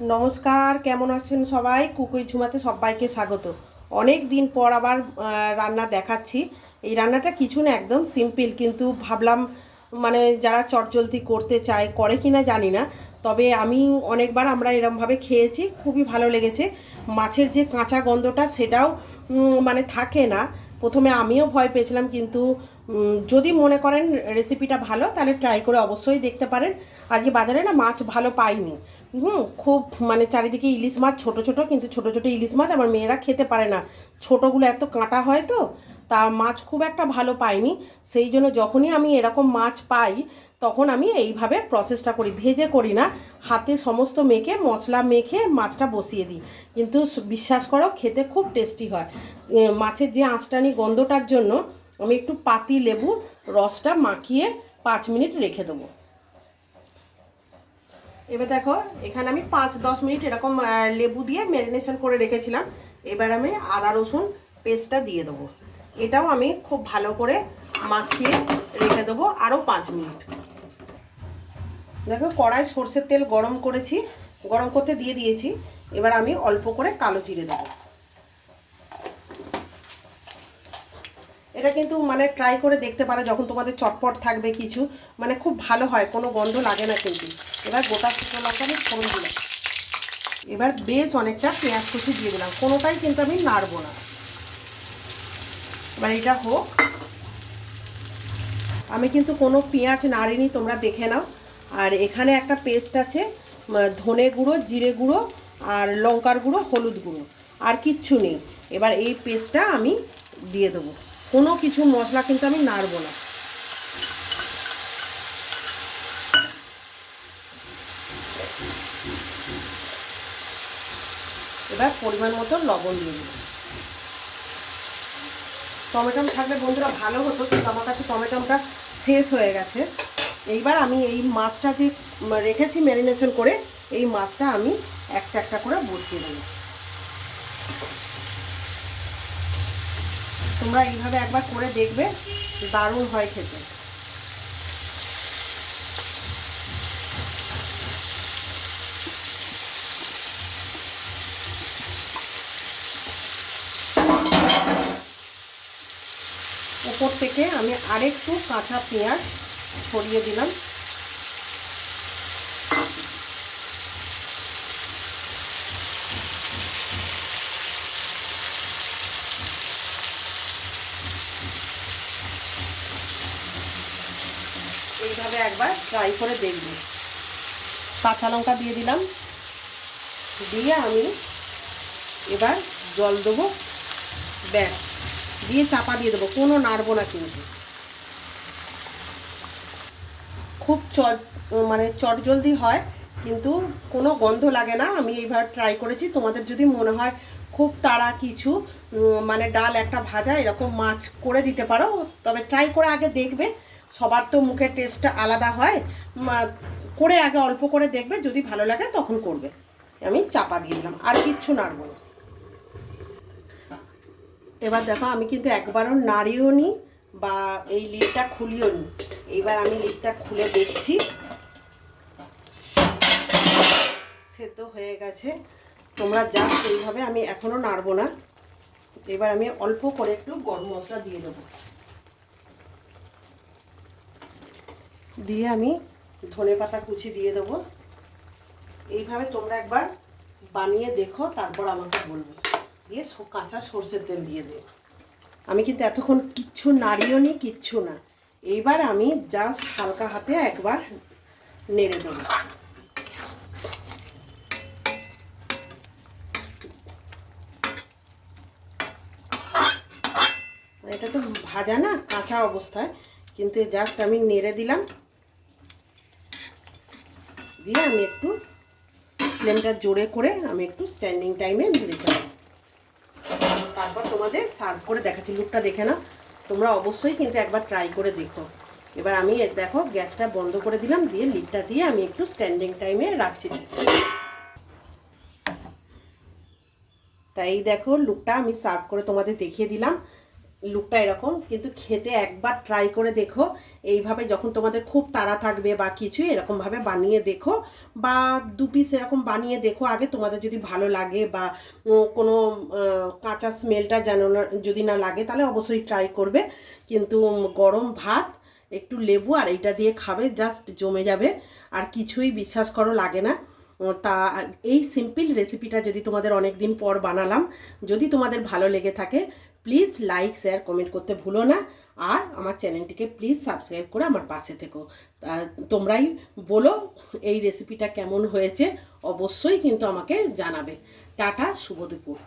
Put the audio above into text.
নমস্কার, কেমন আছেন সবাই? কুকুই ঝুমাতে সবাইকে স্বাগত। অনেক দিন পর আবার রান্না দেখাচ্ছি। এই রান্নাটা কিছু না, একদম সিম্পল, কিন্তু ভাবলাম মানে যারা চটজলদি করতে চায় করে কিনা জানি না, তবে আমি অনেকবার আমরা এরমভাবে খেয়েছি, খুবই ভালো লেগেছে। মাছের যে কাঁচা গন্ধটা সেটাও মানে থাকে না। প্রথমে আমিও ভয় পেয়েছিলাম, কিন্তু যদি মনে করেন রেসিপিটা ভালো তাহলে ট্রাই করে অবশ্যই দেখতে পারেন। আজকে বাজারে না মাছ ভালো পাইনি। খুব মানে চারিদিকে ইলিশ মাছ, ছোট ছোট, কিন্তু ছোট ছোট ইলিশ মাছ আমার মেয়েরা খেতে পারে না, ছোটোগুলো এত কাঁটা হয় তো, তা মাছ খুব একটা ভালো পাইনি। সেই জন্য যখনই আমি এরকম মাছ পাই তখন আমি এইভাবে প্রসেসটা করি, ভেজে করি না, হাতে সমস্ত মেখে মশলা মেখে মাছটা বসিয়ে দিই। কিন্তু বিশ্বাস করো খেতে খুব টেস্টি হয়। মাছের যে আঁশটানি গন্ধটার জন্য আমি একটু পাতি লেবু রসটা মাখিয়ে 5 মিনিট রেখে দেবো। এবার দেখো, এখানে আমি 5-10 মিনিট এরকম লেবু দিয়ে ম্যারিনেশন করে রেখেছিলাম। এবার আমি আদা রসুন পেস্টটা দিয়ে দেবো। এটাও আমি খুব ভালো করে মাখিয়ে রেখে দেবো আরও 5 মিনিট। দেখো, কড়াই সর্ষের তেল গরম করেছি, গরম করতে দিয়ে দিয়েছি। এবার আমি অল্প করে কালো জিরে দেবো। এটা কিন্তু মানে ট্রাই করে দেখতে পারো, যখন তোমাদের চটপট থাকবে কিছু, মানে খুব ভালো হয়, কোনো গন্ধ লাগে না কিন্তু। এবার গোটা শুকনো লঙ্কা আমি ফোড়ন দিলাম। এবার বেশ অনেকটা পেঁয়াজ কুচি দিয়ে দিলাম, কোনোটাই কিন্তু আমি নাড়বো না। এবার এটা হোক। আমি কিন্তু কোনো পেঁয়াজ নাড়িনি, তোমরা দেখে নাও। আর এখানে একটা পেস্ট আছে, ধনে গুঁড়ো, জিরে গুঁড়ো, আর লঙ্কার গুঁড়ো, হলুদ গুঁড়ো, আর কিচ্ছু নেই। এবার এই পেস্টটা আমি দিয়ে দেবো, কোনো কিছু মশলা কিন্তু আমি নাড়বো না। এবার পরিমাণ মতো লবণ দিয়ে দেবো। টমেটো থাকলে বন্ধুরা ভালো হতো, কিন্তু আমার কাছে টমেটোটা শেষ হয়ে গেছে। এইবার আমি এই মাছটা যে রেখেছি ম্যারিনেশন করে, এই মাছটা আমি একটা একটা করে বসিয়ে দেবো। তোমরা এইভাবে একবার করে দেখবে, দারুণ হয় খেতে। উপর থেকে আমি আরেকটু কাঁচা পেঁয়াজ ছড়িয়ে দিলাম। এইভাবে একবার ট্রাই করে দেখবে। কাঁচা লঙ্কা দিয়ে দিলাম, দিয়ে আমি এবার জল দেবো, ব্যাস, দিয়ে চাপা দিয়ে দেবো, কোনো নাড়বো না কিন্তু। খুব মানে চটজলদি হয়, কিন্তু কোনো গন্ধ লাগে না। আমি এইভাবে ট্রাই করেছি। তোমাদের যদি মনে হয় খুব তাড়া কিছু, মানে ডাল একটা ভাজা এরকম মাছ করে দিতে পারো, তবে ট্রাই করে আগে দেখবে। সবার তো মুখের টেস্টটা আলাদা হয়, করে আগে অল্প করে দেখবে, যদি ভালো লাগে তখন করবে। আমি চাপা দিয়ে দিলাম, আর কিচ্ছু নাড়বো না। এবার দেখো, আমি কিন্তু একবারও নাড়িও নি বা এই লিডটা খুলিও নি। এইবার আমি লিডটা খুলে দেখছি, সেদ্ধ হয়ে গেছে। তোমরা জাস্ট এইভাবে, আমি এখনও নাড়বো না। এবার আমি অল্প করে একটু গরম মশলা দিয়ে দেবো, দিয়ে আমি ধনেপাতা কুচি দিয়ে দেবো। এইভাবে তোমরা একবার বানিয়ে দেখো, তারপর আমাকে বলবে। দিয়ে কাঁচা সর্ষের তেল দিয়ে দেবো। আমি কিন্তু এতক্ষণ কিচ্ছু নাড়িও নি, কিচ্ছু না। এইবার আমি জাস্ট হালকা হাতে একবার নেড়ে দেবো। এটা তো ভাজা না, কাঁচা অবস্থায়, কিন্তু জাস্ট আমি নেড়ে দিলাম। দিয়ে আমি একটু ফ্লেমটা জোরে করে আমি একটু স্ট্যান্ডিং টাইমে রেখে দেবো। তারপর তোমাদের সার্ভ করে দেখাচ্ছি। লুকটা দেখে না, তোমরা অবশ্যই কিন্তু একবার ট্রাই করে দেখো। এবার আমি দেখো গ্যাসটা বন্ধ করে দিলাম, দিয়ে লিডটা দিয়ে আমি একটু স্ট্যান্ডিং টাইমে রাখছি। তাই দেখো, লুকটা আমি সার্ভ করে তোমাদের দেখিয়ে দিলাম। লুকটা এরকম, কিন্তু খেতে একবার ট্রাই করে দেখো। এইভাবে যখন তোমাদের খুব তাড়া থাকবে বা কিছু, এরকমভাবে বানিয়ে দেখো, বা 2 পিস এরকম বানিয়ে দেখো আগে, তোমাদের যদি ভালো লাগে বা কোনো কাঁচা স্মেলটা যেন না, যদি না লাগে, তাহলে অবশ্যই ট্রাই করবে। কিন্তু গরম ভাত, একটু লেবু আর এইটা দিয়ে খাবে, জাস্ট জমে যাবে। আর কিছুই বিশ্বাস করো লাগে না। তা এই সিম্পল রেসিপিটা যদি তোমাদের অনেক দিন পর বানালাম, যদি তোমাদের ভালো লেগে থাকে, প্লিজ লাইক শেয়ার কমেন্ট করতে ভুলো না। আর আমার চ্যানেলটিকে প্লিজ সাবস্ক্রাইব করে আমার পাশে থেকো। তোমরাই বলো এই রেসিপিটা কেমন হয়েছে, অবশ্যই কিন্তু আমাকে জানাবে। টাটা, শুভ দুপুর।